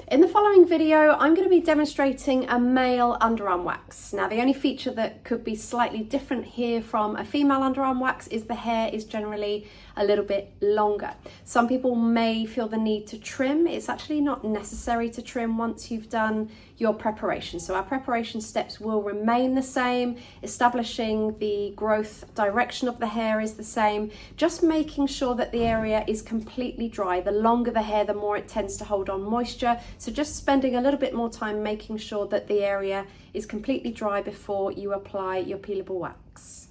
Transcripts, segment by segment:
In the following video, I'm going to be demonstrating a male underarm wax. Now, the only feature that could be slightly different here from a female underarm wax is the hair is generally a little bit longer. Some people may feel the need to trim. It's actually not necessary to trim once you've done your preparation. So our preparation steps will remain the same. Establishing the growth direction of the hair is the same. Just making sure that the area is completely dry. The longer the hair, the more it tends to hold on moisture. So just spending a little bit more time making sure that the area is completely dry before you apply your peelable wax.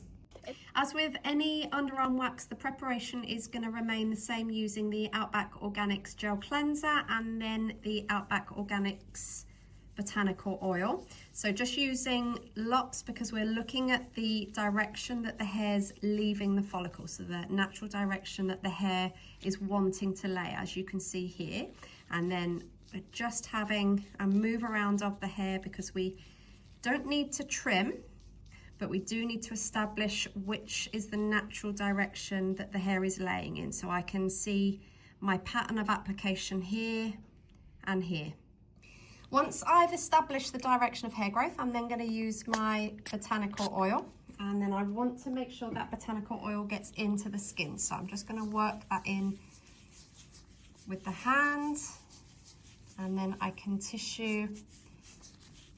As with any underarm wax, the preparation is going to remain the same using the Outback Organics Gel Cleanser and then the Outback Organics Botanical Oil. So just using lots because we're looking at the direction that the hair's leaving the follicle, so the natural direction that the hair is wanting to lay, as you can see here. And then just having a move around of the hair because we don't need to trim, but we do need to establish which is the natural direction that the hair is laying in. So I can see my pattern of application here and here. Once I've established the direction of hair growth, I'm then going to use my botanical oil, and then I want to make sure that botanical oil gets into the skin. So I'm just going to work that in with the hand, and then I can tissue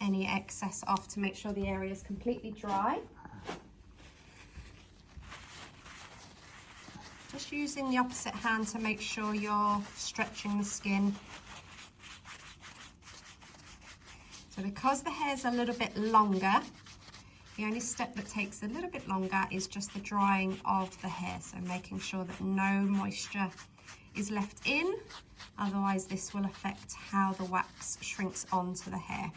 any excess off to make sure the area is completely dry. Just using the opposite hand to make sure you're stretching the skin. So because the hair's a little bit longer, the only step that takes a little bit longer is just the drying of the hair. So making sure that no moisture is left in, otherwise this will affect how the wax shrinks onto the hair.